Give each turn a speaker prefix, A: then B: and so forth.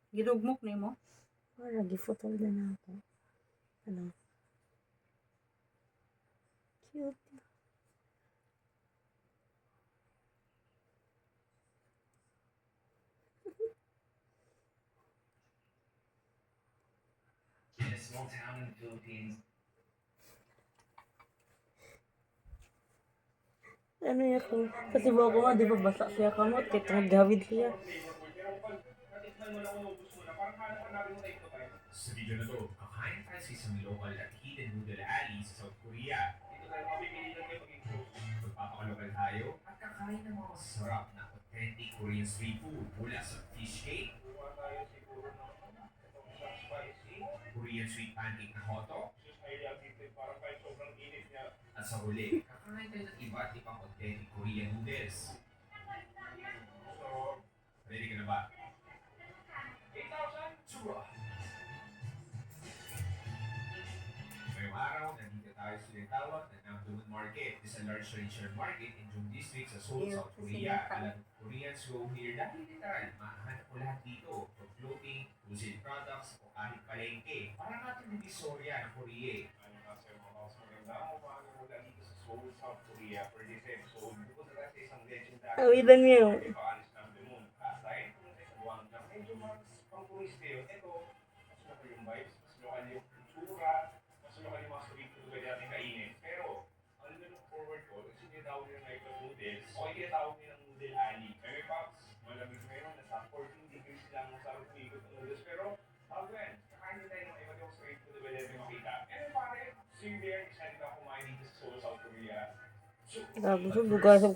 A: Gidugmok ni mo?
B: Wala, gifotol na ako. Ano? Cute.
C: In a small town in the Philippines.
B: Ano yan ko? Kasi bago nga, di ba basa siya kamot? Kaya tungod gawid siya.
C: Sa video na to, kakain tayo sa isang local at hidden noodle alley sa South Korea. Dito tayo mapipilitan kayo maging close. Magpapakalokal tayo at kakain ng mga masarap na authentic Korean street food mula sa fish cake, Korean sweet pancake na hotdog, at sa huli, kakain tayo ng iba't ibang authentic Korean noodles. Ready ka na ba? 8,000! Sura! Ngayong araw, nandito tayo sa tinatawag na Namdong Market. It's a large traditional market in Jung District sa Seoul, South Korea. Alam, Koreans go here dahil literal, mahanap mo lahat dito. From clothing, wholesale products, o kahit palengke. Para natin yung istorya ng Korea. Ano nga sa'yo mga mas maganda o paano mula dito sa Seoul, South Korea for this episode. Bukod na tayo sa isang legendary.
B: Awidan niyo.
C: Paalis ng Demon. Aside, kung sa buwang na medyo mas pang-turisteo. Ito, mas lokal yung vibes, mas lokal yung kultura, mas lokal yung mga street food pwede natin kainin. Pero, ano na look forward ko, kasi tinatawag nila ng ito noodles, o tinatawag nila ng noodle alley. Kaya Pops, malamig ngayon, nasa 14 degrees lang ang sarap umikot ng noodles. Pero, bago yan, kakain din tayo ng iba't ibang street food na pwede natin makita. And pare, see you there, excited ako kumain dito sa Seoul, South Korea. So,
B: Grabe siya, bugas